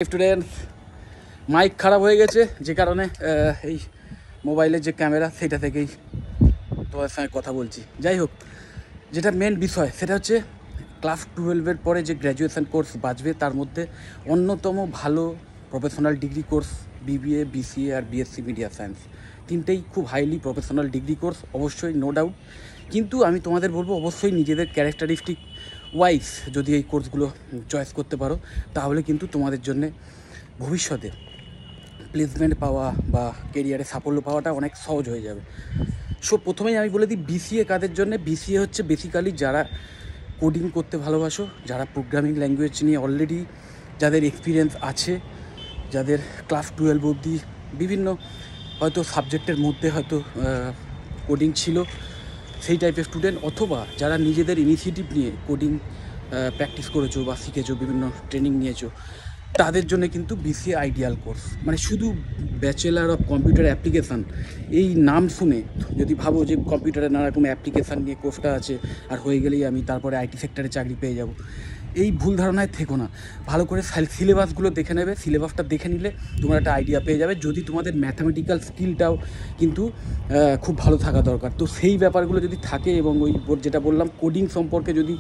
Students mic খারাপ হয়ে গেছে যে কারণে এই মোবাইলের যে ক্যামেরা সেটা থেকেই তোমাদের সঙ্গে কথা বলছি। যাই হোক, যেটা মেন বিষয় সেটা হচ্ছে ক্লাস 12-এর পরে যে গ্র্যাজুয়েশন কোর্স বাঁচবে তার মধ্যে অন্যতম ভালো professional degree course BBA, BCA আর বিএসসি মিডিয়া সায়েন্স। তিনটেই খুব হাইলি প্রফেশনাল ডিগ্রি কোর্স, অবশ্যই নো ডাউট। কিন্তু আমি তোমাদের বলবো অবশ্যই নিজেদের ক্যারেক্টারিস্টিক ওয়াইজ যদি এই কোর্সগুলো চয়েস করতে পারো তাহলে কিন্তু তোমাদের জন্যে ভবিষ্যতে প্লেসমেন্ট পাওয়া বা কেরিয়ারে সাফল্য পাওয়াটা অনেক সহজ হয়ে যাবে। সো প্রথমেই আমি বলে দিই বিসিএ কাদের জন্য। বিসিএ হচ্ছে বেসিক্যালি যারা কোডিং করতে ভালোবাসো, যারা প্রোগ্রামিং ল্যাঙ্গুয়েজ নিয়ে অলরেডি যাদের এক্সপিরিয়েন্স আছে, যাদের ক্লাস 12 অবধি বিভিন্ন হয়তো সাবজেক্টের মধ্যে হয়তো কোডিং ছিল সেই টাইপের স্টুডেন্ট, অথবা যারা নিজেদের ইনিশিয়েটিভ নিয়ে কোডিং প্র্যাকটিস করেছো বা শিখেছো, বিভিন্ন ট্রেনিং নিয়েছো, তাদের জন্য কিন্তু বিসিএ আইডিয়াল কোর্স। মানে শুধু ব্যাচেলার অফ কম্পিউটার অ্যাপ্লিকেশান এই নাম শুনে যদি ভাবো যে কম্পিউটারে নানা রকম অ্যাপ্লিকেশান নিয়ে কোর্সটা আছে আর হয়ে গেলেই আমি তারপরে আইটি সেক্টরে চাকরি পেয়ে যাব, এই ভুল ধারণায় থেকো না। ভালো করে সিলেবাসগুলো দেখে নেবে, সিলেবাসটা দেখে নিলে তোমরা একটা আইডিয়া পেয়ে যাবে। যদি তোমাদের ম্যাথামেটিক্যাল স্কিলটাও কিন্তু খুব ভালো থাকা দরকার, তো সেই ব্যাপারগুলো যদি থাকে এবং ওই যেটা বললাম কোডিং সম্পর্কে যদি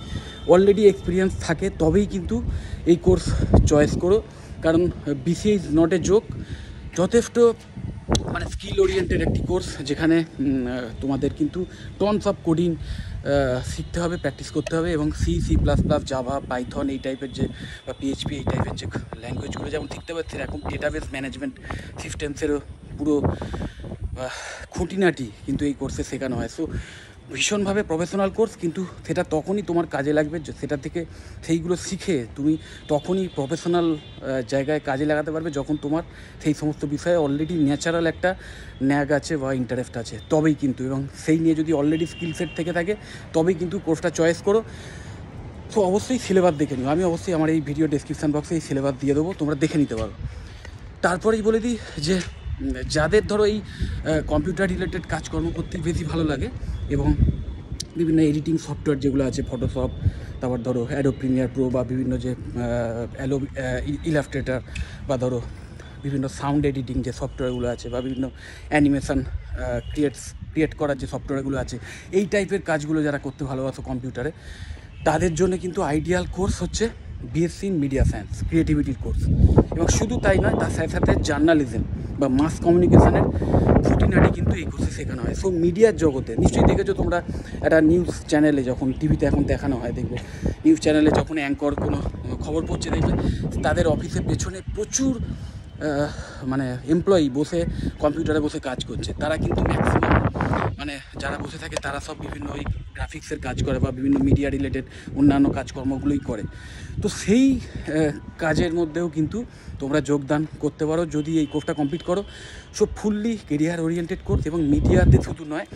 অলরেডি এক্সপিরিয়েন্স থাকে তবেই কিন্তু এই কোর্স চয়েস করো। কারণ BCA is not a joke, যথেষ্ট মানে স্কিল ওরিয়েন্টেড একটি কোর্স, যেখানে তোমাদের কিন্তু টনস অফ কোডিং শিখতে হবে, প্র্যাকটিস করতে হবে, এবং সি++, জাভা, পাইথন এই টাইপের যে বা পিএইচপি এই টাইপের যে ল্যাঙ্গুয়েজগুলো যেমন শিখতে হবে, সেরকম ডেটাবেস ম্যানেজমেন্ট সিস্টেমসেরও পুরো খুঁটিনাটি কিন্তু এই কোর্সে শেখানো হয়। সো ভীষণভাবে প্রফেশনাল কোর্স, কিন্তু সেটা তখনই তোমার কাজে লাগবে, সেটা থেকে সেইগুলো শিখে তুমি তখনই প্রফেশনাল জায়গায় কাজে লাগাতে পারবে যখন তোমার সেই সমস্ত বিষয়ে অলরেডি ন্যাচারাল একটা ন্যাক আছে বা ইন্টারেস্ট আছে, তবেই কিন্তু, এবং সেই নিয়ে যদি অলরেডি স্কিল সেট থেকে থাকে তবেই কিন্তু কোর্সটা চয়েস করো। তো অবশ্যই সিলেবাস দেখে নিও, আমি অবশ্যই আমার এই ভিডিও ডেসক্রিপশান বক্সে এই সিলেবাস দিয়ে দেবো, তোমরা দেখে নিতে পারো। তারপরেই বলে দিই যে যাদের ধরো এই কম্পিউটার রিলেটেড কাজকর্ম করতে বেশি ভালো লাগে এবং বিভিন্ন এডিটিং সফটওয়্যার যেগুলো আছে, ফটোশপ, তারপর ধরো অ্যাডোব প্রিমিয়ার প্রো বা বিভিন্ন যে ইলাস্ট্রেটর, বা ধরো বিভিন্ন সাউন্ড এডিটিং যে সফটওয়্যারগুলো আছে, বা বিভিন্ন অ্যানিমেশন ক্রিয়েট করার যে সফটওয়্যারগুলো আছে, এই টাইপের কাজগুলো যারা করতে ভালোবাসো কম্পিউটারে, তাদের জন্য কিন্তু আইডিয়াল কোর্স হচ্ছে বিএসসি ইন মিডিয়া সায়েন্স, ক্রিয়েটিভিটির কোর্স। এবং শুধু তাই নয়, তার সাথে সাথে জার্নালিজম বা মাস কমিউনিকেশনের খুঁটিনাটি কিন্তু এই কোর্সে শেখানো হয়। সো মিডিয়ার জগতে নিশ্চয়ই দেখেছো তোমরা, একটা নিউজ চ্যানেলে যখন টিভিতে এখন দেখানো হয়, দেখবে নিউজ চ্যানেলে যখন অ্যাঙ্কর কোনো খবর পড়ছে, দেখবে তাদের অফিসের পেছনে প্রচুর মানে এমপ্লয়ি বসে কম্পিউটারে বসে কাজ করছে। তারা কিন্তু ম্যাক্সিমাম মানে যারা বসে থাকে তারা সব বিভিন্ন ওই গ্রাফিক্সের কাজ করে বা বিভিন্ন মিডিয়া রিলেটেড অন্যান্য কাজকর্মগুলোই করে। তো সেই কাজের মধ্যেও কিন্তু তোমরা যোগদান করতে পারো যদি এই কোর্সটা কমপ্লিট করো। So fully career oriented course, এবং মিডিয়াতে শুধু নয়,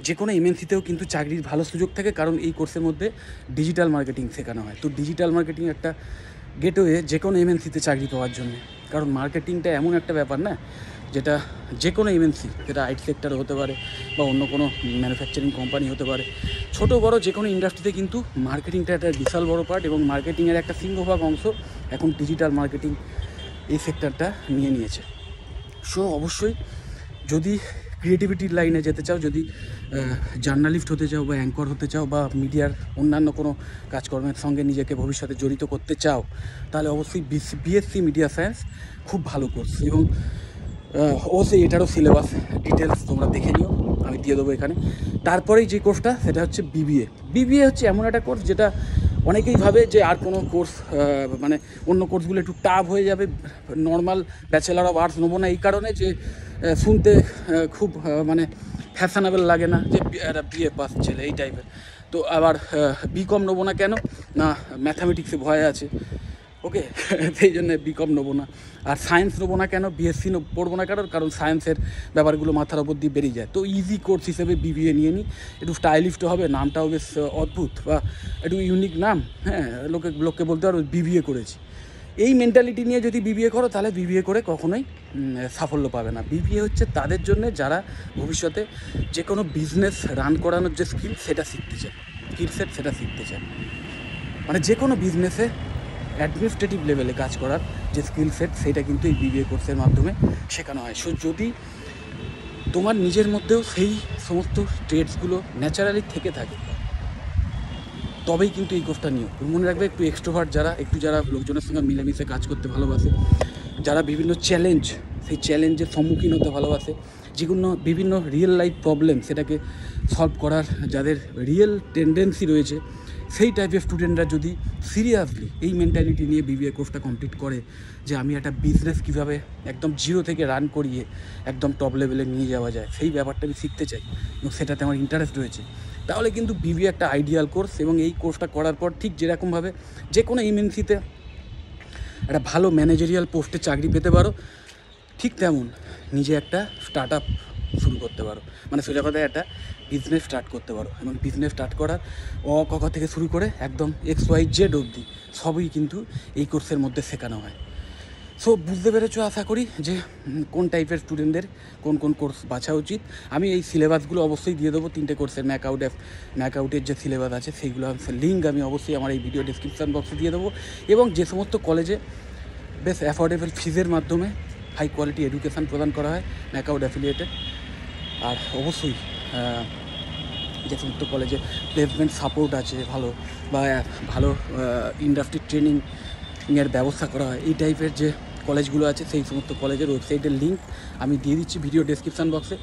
যে কোনো এমএনসিতেও কিন্তু চাকরির ভালো সুযোগ থাকে, কারণ এই কোর্সের মধ্যে ডিজিটাল মার্কেটিং শেখানো হয়। তো ডিজিটাল মার্কেটিং একটা গেটওয়ে যে কোনো এমএনসিতে চাকরি পাওয়ার জন্য, কারণ মার্কেটিংটা এমন একটা ব্যাপার না, যেটা যে কোনো এমএনসি, যেটা আইটি সেক্টরে হতে পারে বা অন্য কোনো ম্যানুফ্যাকচারিং কোম্পানি হতে পারে, ছোটো বড়ো যে কোনো ইন্ডাস্ট্রিতে কিন্তু মার্কেটিংটা একটা বিশাল বড়ো পার্ট, এবং মার্কেটিংয়ের একটা সিংহভাগ অংশ এখন ডিজিটাল মার্কেটিং এই সেক্টরটা নিয়ে নিয়েছে। সো অবশ্যই যদি ক্রিয়েটিভিটির লাইনে যেতে চাও, যদি জার্নালিস্ট হতে চাও বা অ্যাঙ্কর হতে চাও বা মিডিয়ার অন্যান্য কোনো কাজকর্মের সঙ্গে নিজেকে ভবিষ্যতে জড়িত করতে চাও, তাহলে অবশ্যই বিএসসি মিডিয়া সায়েন্স খুব ভালো কোর্স। এবং অবশ্যই এটারও সিলেবাস ডিটেলস তোমরা দেখে নিও, আমি দিয়ে দেবো এখানে। তারপরেই যে কোর্সটা সেটা হচ্ছে বিবিএ। বিবিএ হচ্ছে এমন একটা কোর্স যেটা অনেকেই ভাবে যে আর কোনো কোর্স মানে অন্য কোর্সগুলো একটু টাফ হয়ে যাবে, নর্মাল ব্যাচেলার অফ আর্টস নেবো না, এই কারণে যে শুনতে খুব মানে ফ্যাশনেবল লাগে না যে একটা বিএ পাস ছেলে এই টাইপের। তো আবার বিকম নেবো না কেন না, ম্যাথামেটিক্সে ভয় আছে, ওকে, সেই জন্য বিকম নেবো না। আর সায়েন্স নেবো না কেন, বিএসসি পড়বো না কারণ সায়েন্সের ব্যাপারগুলো মাথার ওপর দিয়ে বেরিয়ে যায়। তো ইজি কোর্স হিসেবে বিবিএ নিয়ে নিই, একটু স্টাইলিশও হবে, নামটাও বেশ অদ্ভুত বা একটু ইউনিক নাম, হ্যাঁ, লোককে বলতে পারো বিবিএ করেছি। এই মেন্টালিটি নিয়ে যদি বিবিএ করো তাহলে বিবিএ করে কখনোই সাফল্য পাবে না। বিবিএ হচ্ছে তাদের জন্য যারা ভবিষ্যতে যে কোনো বিজনেস রান করানোর যে স্কিল সেটা শিখতে চায়, সেটা শিখতে চায়। মানে যে কোনো বিজনেসে অ্যাডমিনিস্ট্রেটিভ লেভেলে কাজ করার যে স্কিল সেট সেটা কিন্তু এই বিবিএ কোর্সের মাধ্যমে শেখানো হয়। সো যদি তোমার নিজের মধ্যেও সেই সমস্ত ট্রেডসগুলো ন্যাচারালি থেকে থাকে তবেই কিন্তু এই কোর্সটা নিও। মনে রাখবে একটু এক্সট্রোভার্ট যারা লোকজনের সঙ্গে মিলেমিশে কাজ করতে ভালোবাসে, যারা বিভিন্ন চ্যালেঞ্জ সেই চ্যালেঞ্জের সম্মুখীন হতে ভালোবাসে, যেগুলো বিভিন্ন রিয়েল লাইফ প্রবলেম সেটাকে সলভ করার যাদের রিয়েল টেন্ডেন্সি রয়েছে, সেই টাইপের স্টুডেন্টরা যদি সিরিয়াসলি এই মেন্টালিটি নিয়ে বিবিএ কোর্সটা কমপ্লিট করে যে আমি একটা বিজনেস কীভাবে একদম জিরো থেকে রান করিয়ে একদম টপ লেভেলে নিয়ে যাওয়া যায় সেই ব্যাপারটা আমি শিখতে চাই এবং সেটাতে আমার ইন্টারেস্ট রয়েছে, তাহলে কিন্তু বিবিএ একটা আইডিয়াল কোর্স। এবং এই কোর্সটা করার পর ঠিক যেরকমভাবে যে কোনো এমএনসিতে একটা ভালো ম্যানেজারিয়াল পোস্টে চাকরি পেতে পারো, ঠিক তেমন নিজে একটা স্টার্ট আপ শুরু করতে পারো, মানে সোজা কথায় একটা বিজনেস স্টার্ট করতে পারো। এবং বিজনেস স্টার্ট করার ক থেকে শুরু করে একদম XYZ অবধি সবই কিন্তু এই কোর্সের মধ্যে শেখানো হয়। সো বুঝতে পেরেছো আশা করি যে কোন টাইপের স্টুডেন্টদের কোন কোর্স বাছা উচিত। আমি এই সিলেবাসগুলো অবশ্যই দিয়ে দেবো, 3টে কোর্সের ম্যাকআউটের যে সিলেবাস আছে সেইগুলো লিঙ্ক আমি অবশ্যই আমার এই ভিডিও ডিসক্রিপশান বক্সে দিয়ে দেবো। এবং যে সমস্ত কলেজে বেশ অ্যাফোর্ডেবল ফিজের মাধ্যমে হাই কোয়ালিটি এডুকেশান প্রদান করা হয় ম্যাকআউট অ্যাফিলিয়েটেড, আর অবশ্যই যে সমস্ত কলেজে প্লেসমেন্ট সাপোর্ট আছে ভালো, বা ভালো ইন্ডাস্ট্রি ট্রেনিংয়ের ব্যবস্থা করা হয়, এই টাইপের যে কলেজগুলো আছে সেই সমস্ত কলেজের ওয়েবসাইটের লিঙ্ক আমি দিয়ে দিচ্ছি ভিডিও ডেসক্রিপশান বক্সে।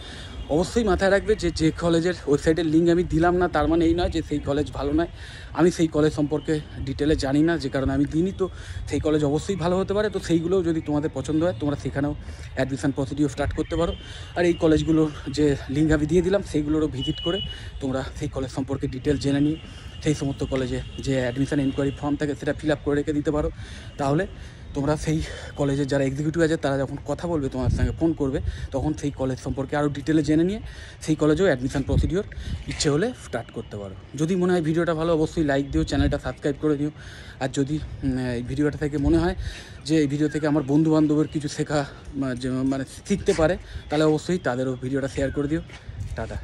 অবশ্যই মাথায় রাখবে যে কলেজের ওয়েবসাইটের লিঙ্ক আমি দিলাম না তার মানে এই নয় যে সেই কলেজ ভালো নয়। আমি সেই কলেজ সম্পর্কে ডিটেলে জানি না, যে কারণে আমি দিইনি। তো সেই কলেজ অবশ্যই ভালো হতে পারে, তো সেইগুলোও যদি তোমাদের পছন্দ হয় তোমরা সেখানেও অ্যাডমিশন প্রসিডিওর স্টার্ট করতে পারো। আর এই কলেজগুলোর যে লিঙ্ক আমি দিয়ে দিলাম সেইগুলোরও ভিজিট করে তোমরা সেই কলেজ সম্পর্কে ডিটেল জেনে নিয়ে সেই সমস্ত কলেজে যে অ্যাডমিশন এনকোয়ারি ফর্ম থাকে সেটা ফিল আপ করে রেখে দিতে পারো। তাহলে তোমরা সেই কলেজের যারা এক্সিকিউটিভ আছে তারা যখন কথা বলবে তোমার সঙ্গে ফোন করবে তখন সেই কলেজ সম্পর্কে আরও ডিটেলে জেনে নিয়ে সেই কলেজেও অ্যাডমিশন প্রসিডিওর ইচ্ছে হলে স্টার্ট করতে পারো। যদি মনে হয় ভিডিওটা ভালো অবশ্যই লাইক দিও, চ্যানেলটা সাবস্ক্রাইব করে দিও। আর যদি এই ভিডিওটা থেকে মনে হয় যে এই ভিডিও থেকে আমার বন্ধুবান্ধবের কিছু শেখা মানে শিখতে পারে তাহলে অবশ্যই তাদেরও ভিডিওটা শেয়ার করে দিও। টাটা।